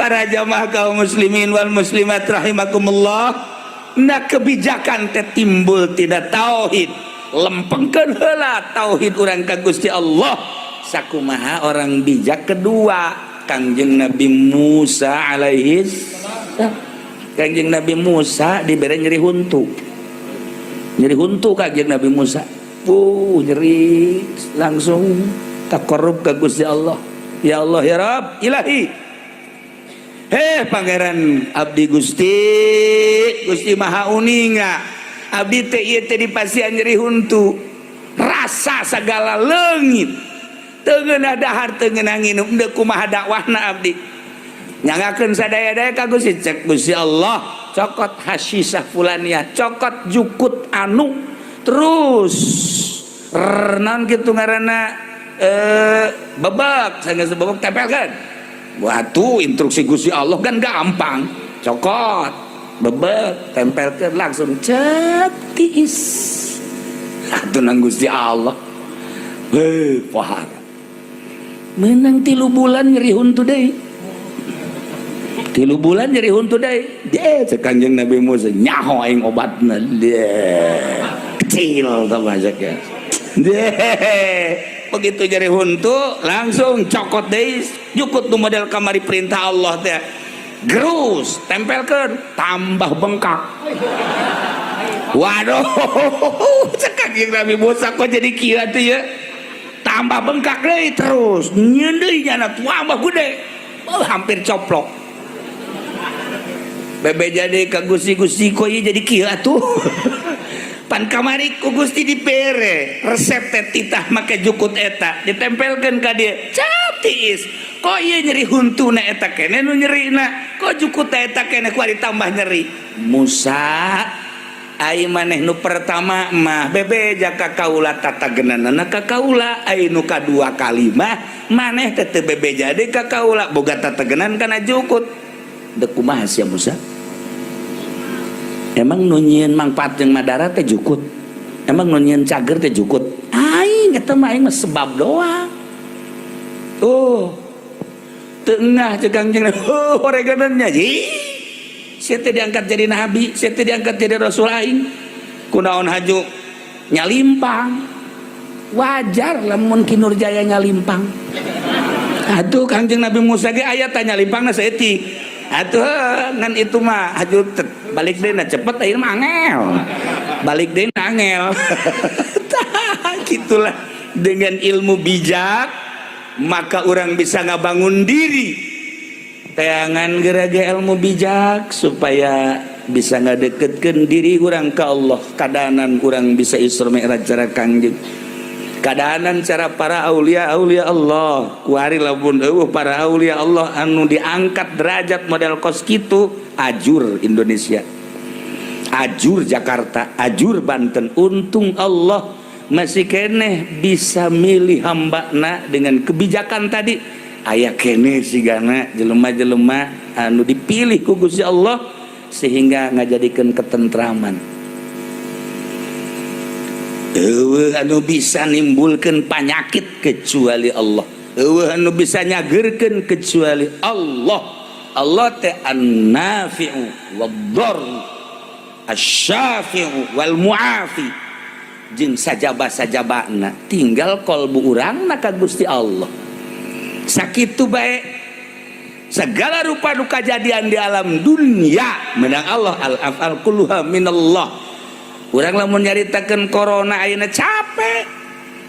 para jamaah kaum muslimin wal muslimat rahimakumullah, na kebijakan teh timbul tidak tauhid, lempengkeun heula tauhid urang ka Gusti Allah. Sakumaha orang bijak kedua, Kangjeng Nabi Musa alaihi salam. Kangjeng Nabi Musa diberi nyeri huntu Kangjeng Nabi Musa, nyeri langsung takarrub ka Gusti Allah. Ya Allah ya Rabb ilahi, pangeran abdi Gusti maha uninga, abdi teh ieu teh dipasihan nyeri huntu, rasa sagala leungit, teu ngeunah dahar teu ngeunah nginum, deuk kumaha dakwahna abdi nyangakeun sadaya-daya ka Gusti. Cek Gusti Allah, cokot hasisah fulaniyah, cokot jukut anu, terus naon kitu ngaranna bebek, sanes bebek tempelkeun. Watu instruksi Gusti Allah kan gampang, cokot bebek tempelkeun langsung cetis. Atuh nang Gusti Allah pohar menang 3 bulan nyeri huntu deui, 3 bulan nyeri huntu deui. Cek Kanjeng Nabi Musa, nyaho aing obatna kecil tambah ya. Begitu nyeri huntu langsung cokot deui, jukut nu model kamari perintah Allah teh, gerus tempelkeun tambah bengkak. Waduh, cek Kanjeng Nabi Musa kok jadi kieu tuh ya, tambah bengkak deui terus nyeun deui nya tambah gede, hampir coplok. Bebe jadi ka Gusti kok ieu jadi kieu atuh. Pan kamari ku Gusti dipere resep teh titah make jukut eta ditempelkeun ka dieu, tiis. Kok ieu nyeri huntuna eta kene nu nyerina, kok jukut eta kene ku ditambah nyeri. Musa, ai maneh nu pertama mah bebeja ka kaula tatageunana ka kaula, ai nu kadua kali mah maneh teh teu bebeja deui ka kaula, boga tatageunan kana jukut. Deuk kumaha sia Musa? Emang nunyian mangfaat yang madara teh jukut, emang nunyian cager teh jukut. Aing eta mah aing mah sebab doang. Tengah cek Kangjeng Nabi, horeganannya sia teh diangkat jadi nabi, sia teh diangkat jadi rasul aing. Kunaon haju nyalimpang, wajar lamun Ki Nurjaya nyalimpang. Atuh Kangjeng Nabi Musa ge aya tanya limpangna saeutik. Atuh ngan itu mah haju balik deui na cepet, ayeuna mah angel. Balik deui na angel. Gitulah, dengan ilmu bijak maka orang bisa ngabangun diri. Teangan gerage ilmu bijak supaya bisa ngadeketkeun diri orang ke Allah. Kadaanan orang bisa Isra Mi'raj cara Kangjeng, kadaanan cara para aulia Allah. Kuari lamun para aulia Allah anu diangkat derajat model kos kitu, ajur Indonesia, ajur Jakarta, ajur Banten. Untung Allah masih keneh bisa milih hambana dengan kebijakan tadi. Aya keneh sigana jelema-jelema anu dipilih ku Gusti Allah sehingga ngajadikeun ketentraman. Anu bisa nimbulkan penyakit kecuali Allah, anu bisa nyagerkeun kecuali Allah. Allah teh an-nafi'u wad-dharr, asy-syafi'u wal mu'afi. Jeung sajaba-sajabana tinggal kolbu urangna ka Gusti Allah. Sakitu bae segala rupa nu kajadian di alam dunia menang Allah, al-af'al kulluha minallah. Urang lamun nyaritakeun corona ayeuna capek,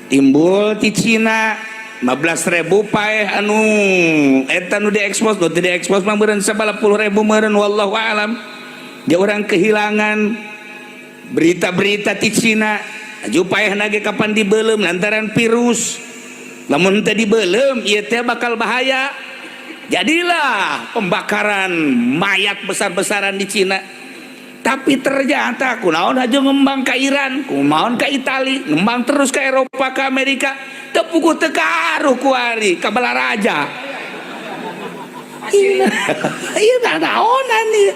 timbul ti Cina 15.000 paeh anu eta nu diekspos, nu teu diekspos mah meureun 90.000 meureun wallahu alam. Dia orang kehilangan berita-berita ti Cina, aju paehna ge kapan dibeuleum lantaran virus. Lamun teu dibeuleum ieu teh bakal bahaya. Jadilah pembakaran mayat besar-besaran di Cina. Tapi ternyata kunaon haju ngembang ke Iran, kunaon ke Itali, ngembang terus ke Eropa, ke Amerika, tepuku tekaruh kuari ke Balaraja. Iya naonan nih.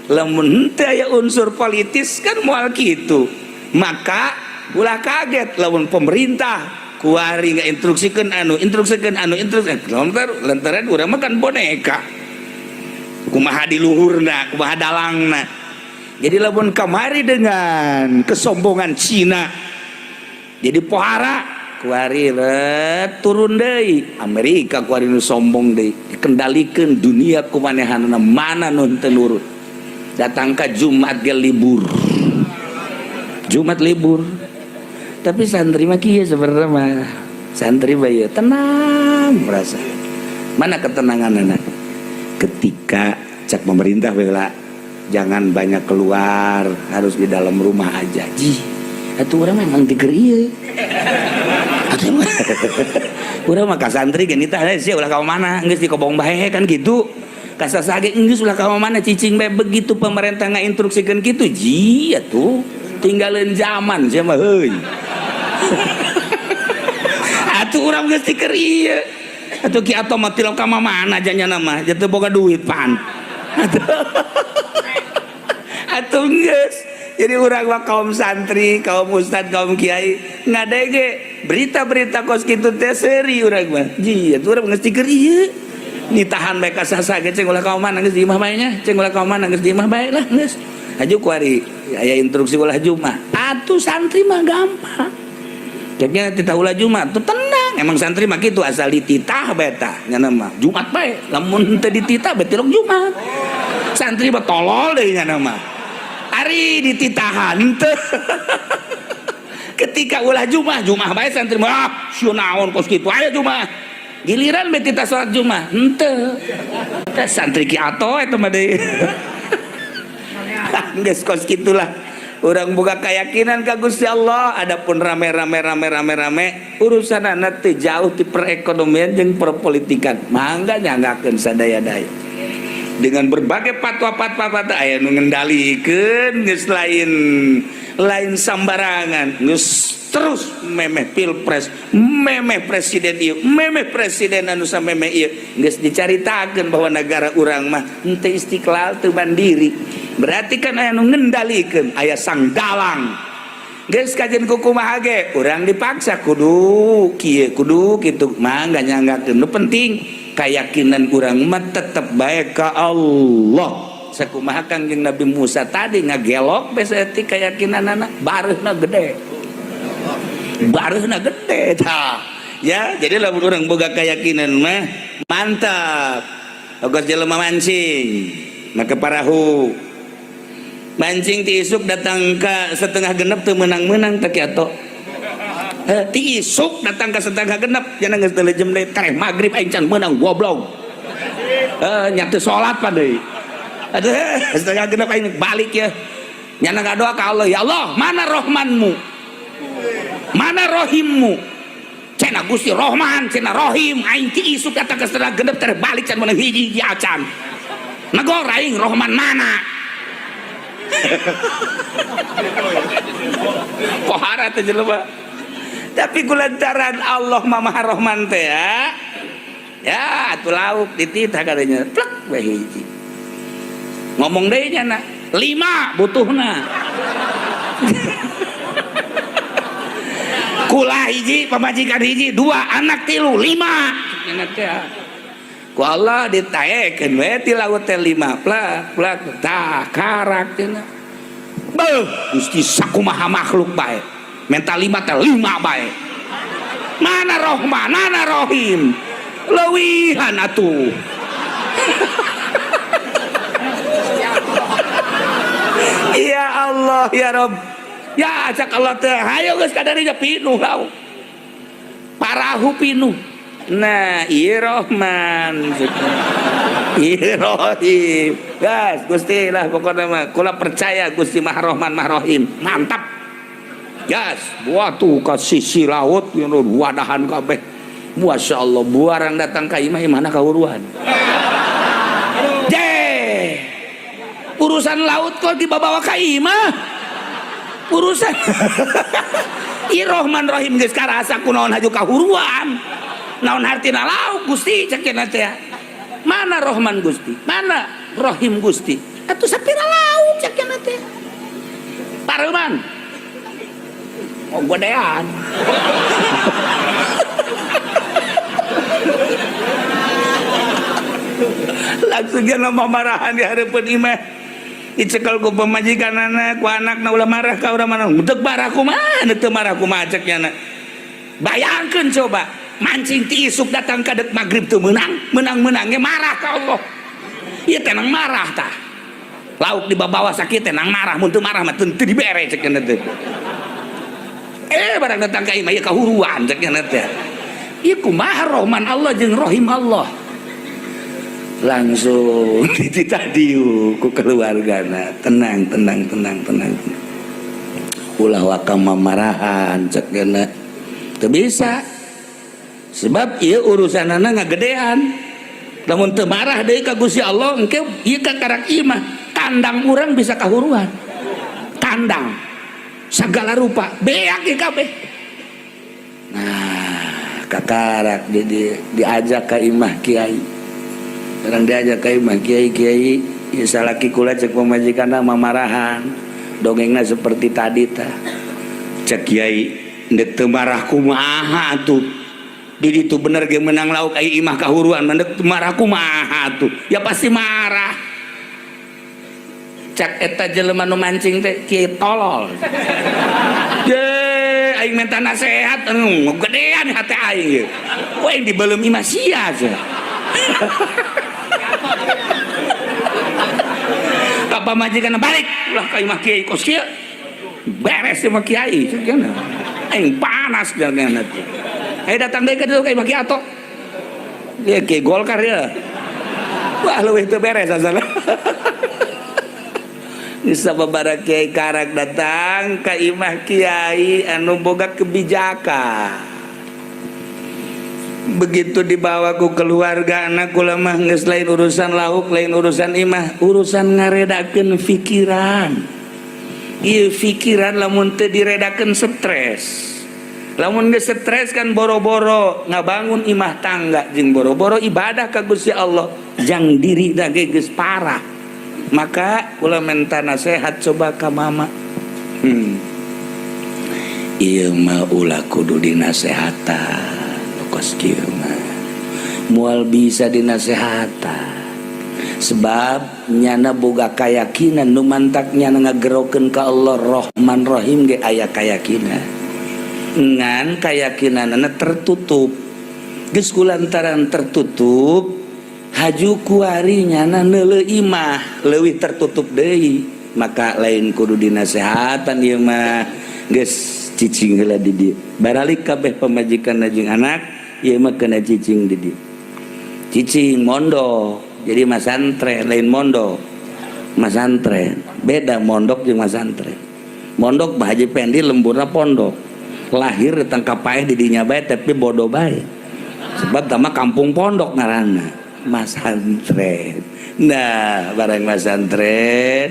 Lamun teu aya unsur politis kan moal kitu. Maka ulah kaget lamun pemerintah kuari nggak instruksikan anu lantaran urang makan boneka. kumaha di luhurna, kumaha dalangna. Jadi lamun kamari dengan kesombongan Cina, jadi pohara kuari turun deui. Amerika kuari nu sombong deui, dikendalikeun dunia kumanehanna mana nu teu nurut. Datang ka Jumat ge libur. Jumat libur. Tapi santri mah kieu sebenarnya mah. Santri bae tenang merasa. Mana ketenangan anak? Ketika cak pemerintah bela jangan banyak keluar, harus di dalam rumah aja. Atuh orang memang diger ieu. Atuh urang mah ka santri geus tah sia ulah ka mana, geus di kobong bae kan gitu. Ka sasage geus ulah ka mana cicing bae begitu pemerintah ngainstruksikeun kitu. Atuh tinggalin zaman sia mah heuy. Atuh urang geus diger ieu. Atuh ki atoh mah tilok ka mana janya nama, jatuh boga duit pan. Atuh geus. Jadi urang mah kaum santri, kaum ustad, kaum kiai ngadege berita-berita kos kitu teh seuri urang mah. Atuh urang geus diger ieu. Nitahan bae ka sasage ceng ulah ka mana geus di imah bae nya, ceng ulah ka mana geus di imah bae lah geus. Haju kuari aya instruksi ulah Jumat. Atuh santri mah gampang. Kayaknya titah ulah Jumat tuh tenang. Emang santri mah gitu asal dititah beta nya nama Jumat bae. Lamun teu dititah bae tilok Jumat. Santri mah tolol deui nya nama. Ari dititahan teu. Ketika ulah Jumat bae santri mah sieu naon kos kitu aya Jumat. Giliran bae titah salat Jumat henteu. Teh santri ki ato eta mah deui. Geus kos kitulah. Orang boga keyakinan ka Gusti Allah, adapun rame urusan anak teh jauh di perekonomian jeung perpolitikan. Mangga nyanggakeun sadaya-daya. Dengan berbagai fatwa-fatwa aya nu ngendalikeun geus lain sambarangan, geus terus memeh pilpres, memeh presiden ieu, memeh presiden anu samemeh ieu, geus dicaritakeun bahwa negara urang mah henteu istiqlal teu mandiri. Berarti kan aya nu ngendalikeun, aya sang dalang. Geus kajian kumaha ge, urang dipaksa kudu kieu, kudu kitu, mangga nyanggakeun. Nu penting keyakinan urang mah tetep bae ka Allah. Sakumaha Kangjeng Nabi Musa tadi ngagelok besa ti keyakinanana, bareuhna gede. Bareuhna gede tah. Ya, jadi lamun urang boga keyakinan mah mantap. Ogos jelema mancing, make parahu. Mancing ti isuk datang ke setengah genep teu menang-menang teh kiato. Ti isuk datang ke setengah genep cenah geus 3 jam deui kareh magrib aing can meunang goblok. Nya teu salat pa deui. Aduh, setengah genep aing balik ya. Nya ngadoa ka Allah, ya Allah, mana Rahmanmu? Mana Rahimmu? Cenah Gusti Rahman, cenah Rahim, aing ti isuk datang ke setengah genep teh balik can meunang hiji acan. Nagor aing Rahman mana? Pohara teh jelema. Tapi kulantaran Allah Maha Rahman teh ya atuh lauk dititah kadenya plek we hiji. Ngomong deui nya 5 butuhna. Kula hiji, pamajikan hiji, 2 anak 3, 5. Cenah teh. Ku Allah ditaekeun we ti laut teh 5 plak tah karak cenah. Beuh, Gusti sakumaha makhluk bae. Menta 5 teh 5 bae. Mana Rahman, mana Rahim? Leuwihan atuh. Ya Allah, ya Rabb. Ya cak Allah teh hayo geus kadarinya pinuh laut. Parahu pinuh. Nah, ieu Rahman. Ieu Rahim. Gas, Gusti lah pokokna mah kula percaya Gusti Maha Rahman Maha Rahim. Mantap. Gas, buat tuh ka sisi laut wadahan kabeh. Masya Allah, buarang datang ka imah mana kauruan. Urusan laut kok dibawa ka imah. Urusan Ieu Rahman Rahim geus karasa kunaon haju kahuruan. Naon hartina lauk Gusti cekena teh. Mana Rahman Gusti? Mana Rahim Gusti? Atuh sapira lauk cekena teh. Pareuman. Oh godean. langsung dia nama marahan di hadapan imah dicekal ku pemajikan anak ku anak ulah marah ka urang mana mutek marah kumaha teu marah kumaha ceknya na bayangkeun coba mancing ti isuk datang ka dek magrib teu menang-menangnya marah ka Allah ieu tenang marah tah lauk di bawah sakit tenang marah mun teu marah mah teu dibere ceknya teh barang datang ka imah ieu kahuruan ceknya teh ieu kumaha rahman Allah jeung rahim Allah langsung ditadiu ku keluargana tenang ulah wakam marahan cekna teu bisa sebab ieu urusanana ngagedean lamun teu marah deui ka Gusti Allah engke ieu ka karak imah kandang urang bisa kahuruan kandang segala rupa beak ieu kabeh nah kakarak diajak ka imah kiai orang diajak ka imah kiai salaki kula cek pamajikanna mamarahan dongengna seperti tadi tah cek kiai ndek teu marah kumaha atuh di ditu bener ge menang lauk ai imah kahuruan ndek teu marah kumaha atuh ya pasti marah cak eta jelema nu mancing teh kiai tolol ye aing minta nasehat anu gedean hate aing we aing dibeuleum imah sia apa majikan balik ulah ka imah kiai kos kieu beres imah kiai ceuna aing panas jangan teh datang deui ka imah kiai ato dia kiai Golkar ya wah leuwih teu beres asal bisa babaraha kiai karak datang ka imah kiai anu boga kebijakan begitu dibawa ku keluarga anak ulamah geus lain urusan lauk lain urusan imah urusan ngaredakeun pikiran ieu pikiran lamun teu diredakeun stres lamun geus stres kan boro-boro ngabangun imah tangga jeung boro-boro ibadah ka Gusti Allah jang diri da geus parah maka ulah minta nasihat coba ka mama ieu mah ulah kudu dinasehatan kos kieu mah moal bisa dinasehatan sebab nyana boga kayakinan nu mantak nyana ngagerokeun ka Allah Rahman Rahim ge aya kayakinan ngan kayakinanna tertutup geus kulantaran tertutup haju kuari nyana neuleuh imah leuwih tertutup deui maka lain kudu dinasehatan ieu mah geus cicing heula di dieu baralik kabeh pamajikan jeung anak ieu mah kena cicing di dieu cicing mondok jadi masantren lain mondok masantren beda mondok jeung masantren mondok mah haji pendi lemburna pondok lahir datang ka paeh di dinya bae tapi bodoh bae sebab tama kampung pondok ngaranna masantren nah barang masantren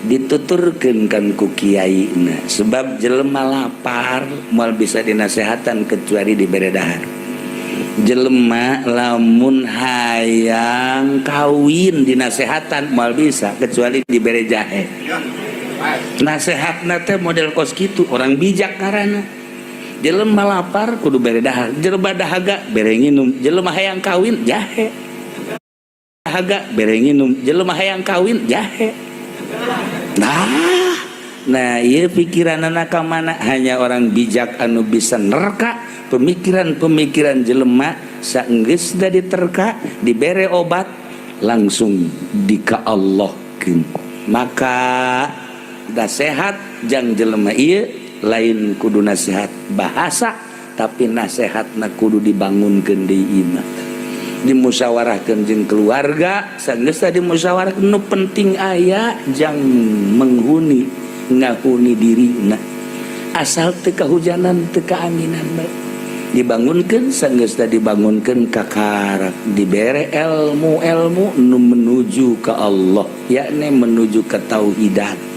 dituturkeun kan ku kiai na sebab jelema lapar moal bisa dinasehatan kecuali dibere dahar jelema lamun hayang kawin dinasehatan moal bisa kecuali dibere jahe nasehatna teh model kos kitu orang bijak karana jelema lapar kudu bere dahar jelema dahaga bere nginum jelema hayang kawin jahe dahaga bere nginum jelema hayang kawin jahe nah iya pikiranana ka mana hanya orang bijak anu bisa nerka pemikiran-pemikiran jelema saenggeus da diterka dibere obat langsung dikaallahkeun maka da sehat jang jelema ieu lain kudu nasihat bahasa tapi nasihatna kudu dibangunkeun deui imah dimusyawarahkeun jeung keluarga sageus dimusyawarahkeun nu penting aya jang menghuni ngahuni dirina asal teu kahujanan teu kaanginan bae dibangunkeun sageus dibangunkeun kakarak dibere ilmu nu menuju ka Allah yakni menuju ke tauhidat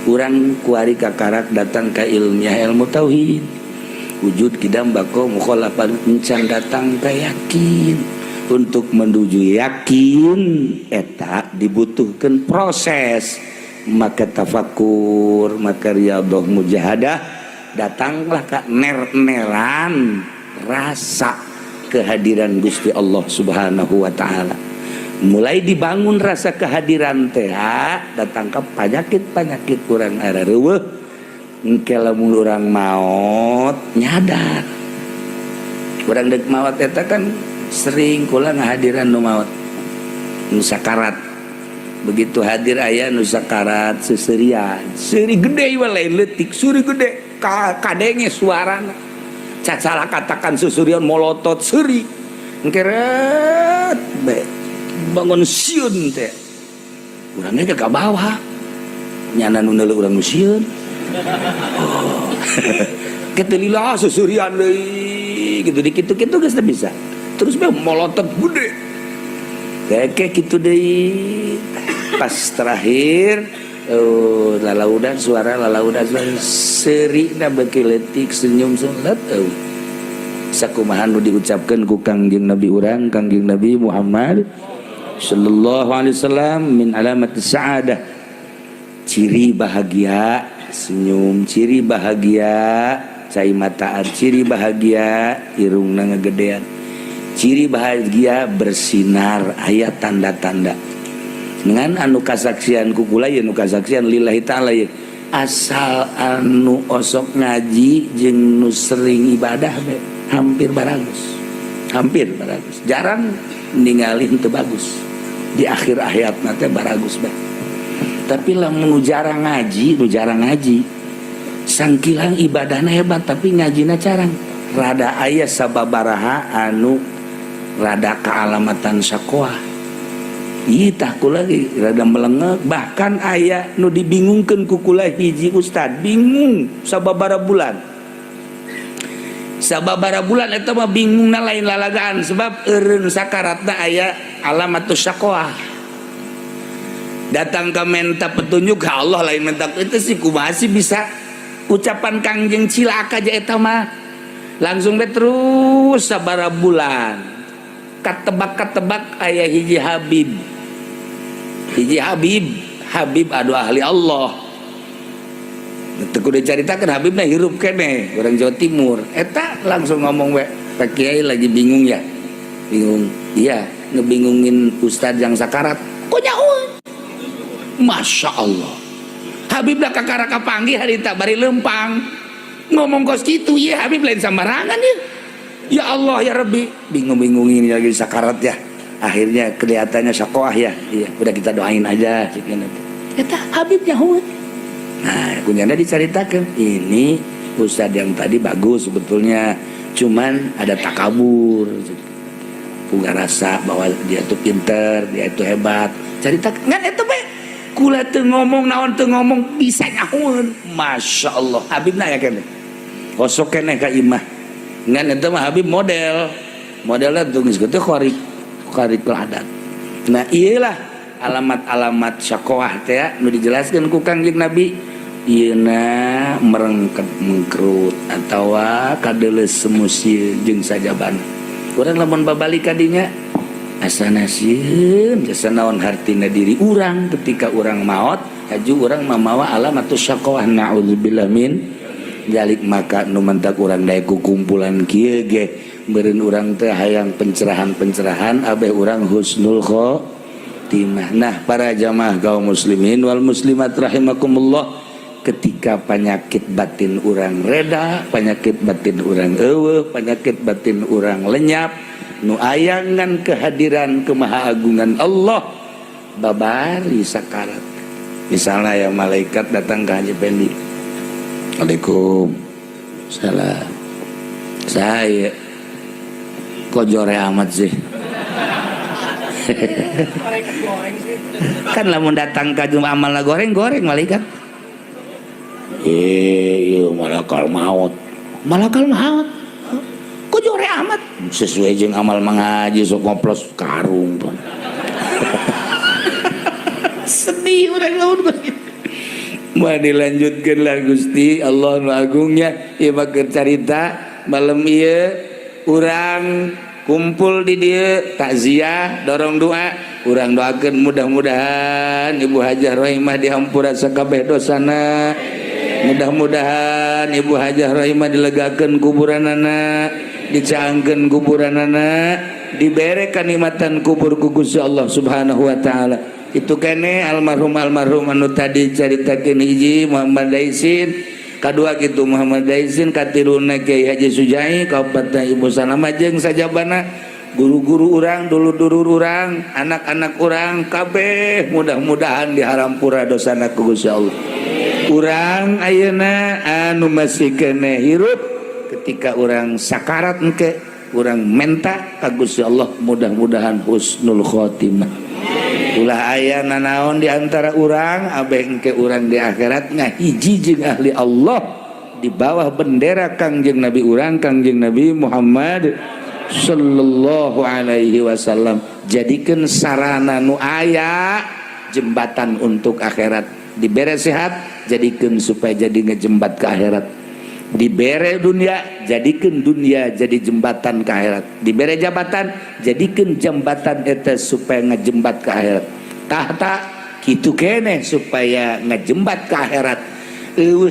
urang kuari kakarak datang ka ilmiah ilmu tauhid wujud kidam bako mukhalafat encan datang ka yakin untuk menuju yakin eta dibutuhkan proses maka tafakur maka riyadhah mujahadah datanglah ka ner-neran rasa kehadiran Gusti Allah Subhanahu wa taala mulai dibangun rasa kehadiran teh datang ke penyakit kurang ada reueuh engke lamun urang maot nyadar urang deuk maot eta kan sering kula ngahadiran nu maot nu sakarat begitu hadir aya nu sakarat seuseurian seuri gede we lain leutik seuri gede kadenge suarana cacala katakan susurian molotot seuri engke ret bangun siun teh urangnya ke bawah nyana nu neuleuh urang nu sieun kitu lila susurian deui gitu dikitu-kitu geus teu bisa terus mah molotot gede kayak kitu deui pas terakhir lalaudan suara seurina beuki leutik senyum sulet sakumaha nu diucapkeun ku Kangjeng Nabi urang Kangjeng Nabi Muhammad sallallahu alaihi wasallam min alamat sa'adah ciri bahagia senyum ciri bahagia cai mataan ciri bahagia irungna ngagedean ciri bahagia bersinar aya tanda-tanda dengan anu kasaksian ku kula ye nu kasaksian lillahi taala ye asal anu osok ngaji jeung nu sering ibadah be hampir baragus jarang ningali teu bagus di akhir hayat nanti baragus bah. Tapi lamun nu jarang ngaji sangkilang ibadahna hebat tapi ngajina carang rada aya sababaraha anu rada kaalamatan sakoah ieu tah kula rada melengek bahkan aya nu dibingungkeun ku kula hiji ustad bingung sababara bulan eta mah bingungna lain lalagaan sebab eureun sakaratna aya alamatus sakoah datang ke minta petunjuk ke Allah lain minta itu sih kumaha sih bisa ucapan Kangjeng cilaka aja eta mah langsung be terus sabara bulan katebak aya hiji Habib adu ahli Allah teu kudu dicaritakeun Habibna hirup keneh orang Jawa Timur eta langsung ngomong we Pak Kiai lagi bingung iya ngebingungin ustad yang sakarat kok nyaho Masya Allah Habib dah kakara kapanggih harita bari lempang ngomong kos gitu ya Habib lain sembarangan ya Allah ya Rabbi bingung-bingungin lagi sakarat ya akhirnya kelihatannya sakoah ya iya udah kita doain aja kata Habib nyaho nah kunyana diceritakan ini ustad yang tadi bagus sebetulnya cuman ada takabur punya rasa bahwa dia tuh pinter dia itu hebat ceritakan ngan itu be kula teu ngomong naon teu ngomong bisa nyahoeun Masya Allah Habib nanya kene kosok kene ka imah ngan itu mah Habib modelnya tunggu gitu khorik adat nah iyalah alamat-alamat syakoah teh nu dijelaskeun ku Kangjeng Nabi ieuna merengket mengkerut atawa kadeuleus semusil jeung sajaban urang lamun babalik ka dinya asana sieun jasa naon hartina diri urang ketika urang maot haju urang mamawa alamatus syaqawah naudzubillah min jalik maka nu mentak urang daek kumpulan kieu ge beureun urang teh hayang pencerahan abeh urang husnul khotimah. Nah para jamaah kaum muslimin wal muslimat rahimakumullah ketika penyakit batin urang reda penyakit batin urang eueuh penyakit batin urang lenyap nu ayangan kehadiran kemahaagungan Allah babari sakarat misalnya ya malaikat datang ke Haji Pendi Assalamualaikum salam saya kok jore amat sih kan lamun datang ke amal goreng malaikat iya malakal maut kok jore amat sesuai jeung amal mengaji sok ngoplos karung tuh sedih urang lamun begitu mau dilanjutkeun lah Gusti Allah nu agungnya ieu mah carita malam ieu urang kumpul di dieu takziah dorong doa urang doakeun mudah-mudahan Ibu Hajah Rohimah dihampura sakabeh dosana mudah-mudahan Ibu Hajah Rahimah dilegakeun kuburanana dicaangkeun kuburanana dibere kanikmatan kubur ku Gusti Allah Subhanahu wa taala. Itu kene almarhum anu tadi caritakeun hiji Muhammad Daisin, kadua kitu Muhammad Daisin, katiruna Kiai Haji Sujai, kaopatna Ibu Salama jeung sajabana guru-guru urang, dulur-dulur urang, anak-anak urang kabeh mudah-mudahan dihampura dosana ku Gusti Allah. Urang ayeuna anu masih kene hirup ketika urang sakarat engke urang menta ka Gusti Allah mudah-mudahan husnul khotimah. Ulah aya nanaon di antara urang abeh engke urang di akhirat ngahiji jeung ahli Allah di bawah bendera Kangjeng Nabi urang Kangjeng Nabi Muhammad sallallahu alaihi wasallam. Jadikeun sarana nu aya jembatan untuk akhirat. Dibere sehat jadikeun supaya jadi ngejembat ke akhirat. Dibere dunia jadikeun dunia jadi jembatan ke akhirat. Dibere jabatan jadikeun jembatan eta supaya ngejembat ke akhirat. Tahta kitu keneh supaya ngejembat ke akhirat.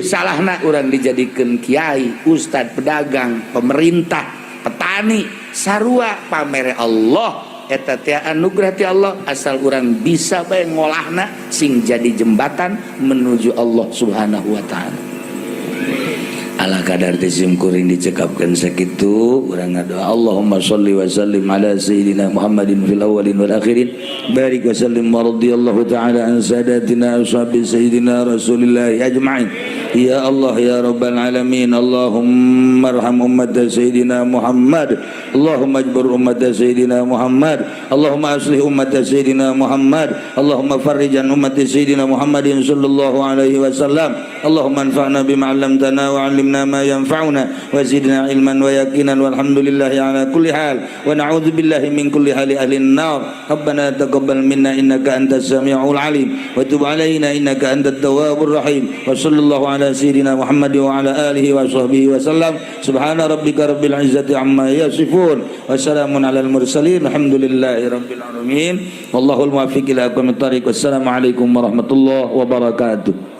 Salahna urang dijadikeun kiai, ustad, pedagang, pemerintah, petani, sarua pamere Allah. Eta teh anugerah ti Allah asal urang bisa bae ngolahna sing jadi jembatan menuju Allah Subhanahu wa taala. Ala kadar tizim kuring dicekapkeun sakitu urang ngadoa Allahumma sholli wa sallim ala sayyidina Muhammadin fil awwalin wal akhirin barik wa sallim wa radhiyallahu ta'ala an sadatina ashabi sayyidina Rasulillah ajma'in. Ya Allah ya Rabbal Alamin, Allahumma arham ummat Sayyidina Muhammad, Allahumma ajbur ummat Sayyidina Muhammad, Allahumma aslih ummat Sayyidina Muhammad, Allahumma farrijan ummat Sayyidina Muhammadin sallallahu alaihi wasallam, Allahumma anfa'na bima 'allamtana wa 'allimna ma yanfa'una wa zidna ilman wa yaqinan walhamdulillahi ala kulli hal wa na'udzu billahi min kulli hali ahli an-nar. Rabbana taqabbal minna innaka antas samiul alim wa tub 'alaina innaka antat tawwabur rahim. Wa sallallahu ala sayyidina Muhammad wa ala alihi wa sahbihi wa sallam. Subhana rabbika rabbil izzati amma yasifun wa salamun alal mursalin alhamdulillahi rabbil alamin. Wallahul muwaffiq ila aqwamit thariq. Wassalamu alaikum warahmatullahi wabarakatuh.